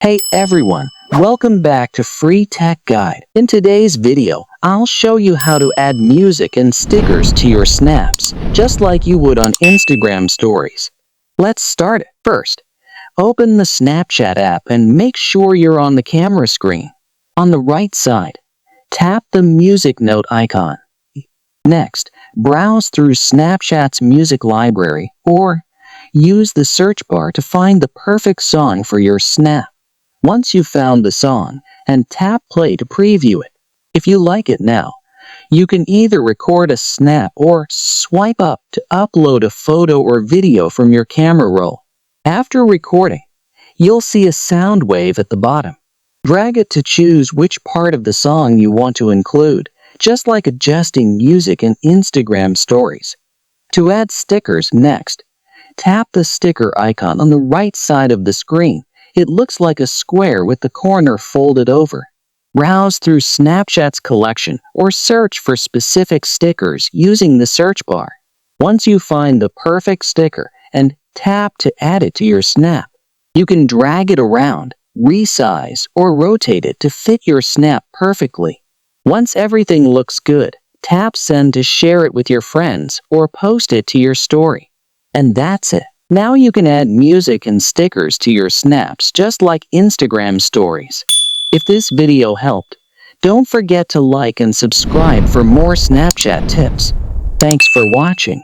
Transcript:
Hey everyone, welcome back to Free Tech Guide. In today's video, I'll show you how to add music and stickers to your snaps, just like you would on Instagram stories. Let's start it. First, open the Snapchat app and make sure you're on the camera screen. On the right side, tap the music note icon. Next, browse through Snapchat's music library or use the search bar to find the perfect song for your snap. Once you've found the song, and tap play to preview it. If you like it now, you can either record a snap or swipe up to upload a photo or video from your camera roll. After recording, you'll see a sound wave at the bottom. Drag it to choose which part of the song you want to include, just like adjusting music in Instagram stories. To add stickers next, tap the sticker icon on the right side of the screen. It looks like a square with the corner folded over. Browse through Snapchat's collection or search for specific stickers using the search bar. Once you find the perfect sticker and tap to add it to your snap, you can drag it around, resize, or rotate it to fit your snap perfectly. Once everything looks good, tap send to share it with your friends or post it to your story. And that's it. Now you can add music and stickers to your snaps just like Instagram stories. If this video helped, don't forget to like and subscribe for more Snapchat tips. Thanks for watching.